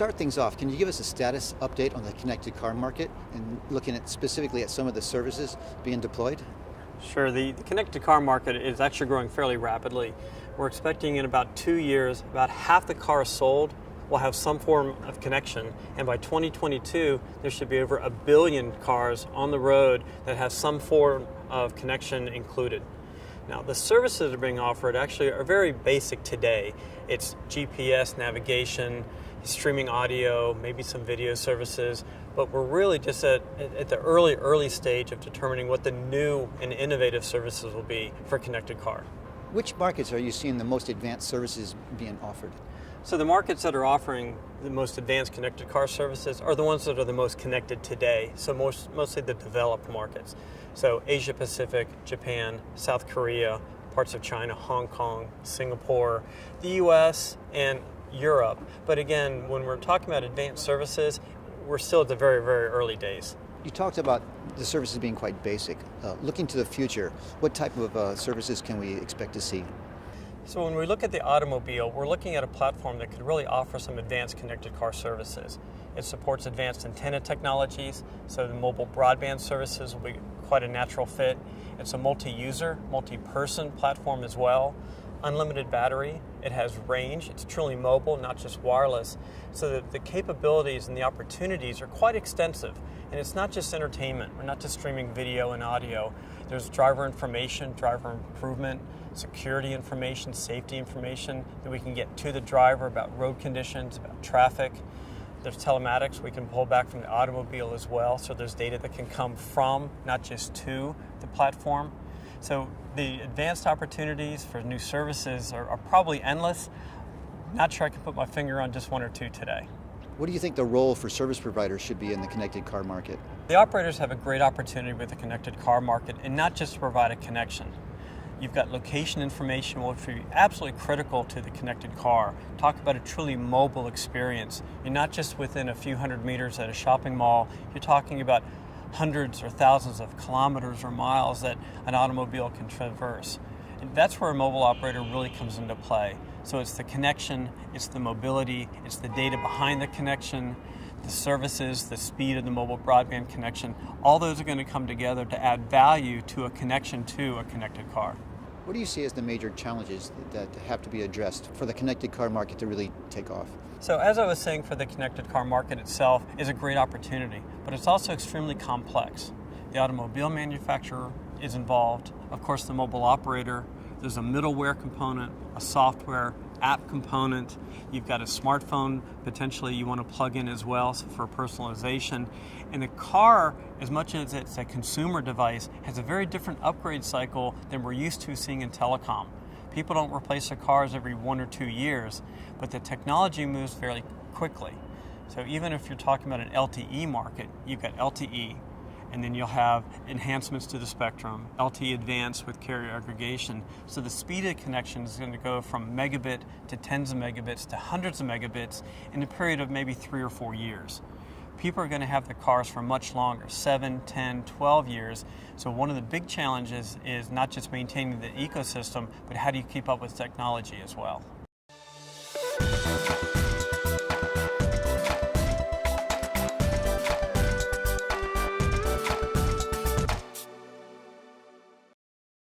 start things off, can you give us a status update on the connected car market and looking at specifically at some of the services being deployed? Sure, the connected car market is actually growing fairly rapidly. We're expecting in about 2 years, about half the cars sold will have some form of connection, and by 2022, there should be over 1 billion cars on the road that have some form of connection included. Now, the services that are being offered actually are very basic today. It's GPS navigation, streaming audio, maybe some video services, but we're really just at the early stage of determining what the new and innovative services will be for connected car. Which markets are you seeing the most advanced services being offered? So the markets that are offering the most advanced connected car services are the ones that are the most connected today, so mostly the developed markets. So Asia Pacific, Japan, South Korea, parts of China, Hong Kong, Singapore, the US, and Europe. But again, when we're talking about advanced services, we're still at the very, very early days. You talked about the services being quite basic. Looking to the future, what type of services can we expect to see? So when we look at the automobile, we're looking at a platform that could really offer some advanced connected car services. It supports advanced antenna technologies, so the mobile broadband services will be quite a natural fit. It's a multi-user, multi-person platform as well. Unlimited battery, it has range, it's truly mobile, not just wireless, so that the capabilities and the opportunities are quite extensive. And it's not just entertainment, we're not just streaming video and audio. There's driver information, driver improvement, security information, safety information that we can get to the driver about road conditions, about traffic. There's telematics we can pull back from the automobile as well, so there's data that can come from, not just to, the platform. So the advanced opportunities for new services are probably endless. Not sure I can put my finger on just one or two today. What do you think the role for service providers should be in the connected car market? The operators have a great opportunity with the connected car market, and not just to provide a connection. You've got location information, which will be absolutely critical to the connected car. Talk about a truly mobile experience. You're not just within a few hundred meters at a shopping mall, you're talking about hundreds or thousands of kilometers or miles that an automobile can traverse. And that's where a mobile operator really comes into play. So it's the connection, it's the mobility, it's the data behind the connection, the services, the speed of the mobile broadband connection. All those are going to come together to add value to a connection to a connected car. What do you see as the major challenges that have to be addressed for the connected car market to really take off? So as I was saying, for the connected car market itself is a great opportunity, but it's also extremely complex. The automobile manufacturer is involved, of course the mobile operator, there's a middleware component, a software app component, you've got a smartphone potentially you want to plug in as well for personalization. And the car, as much as it's a consumer device, has a very different upgrade cycle than we're used to seeing in telecom. People don't replace their cars every 1 or 2 years, but the technology moves fairly quickly. So even if you're talking about an LTE market, you've got LTE, and then you'll have enhancements to the spectrum, LTE Advanced with carrier aggregation. So the speed of connection is going to go from megabit to tens of megabits to hundreds of megabits in a period of maybe 3 or 4 years. People are going to have the cars for much longer, 7, 10, 12 years. So one of the big challenges is not just maintaining the ecosystem, but how do you keep up with technology as well?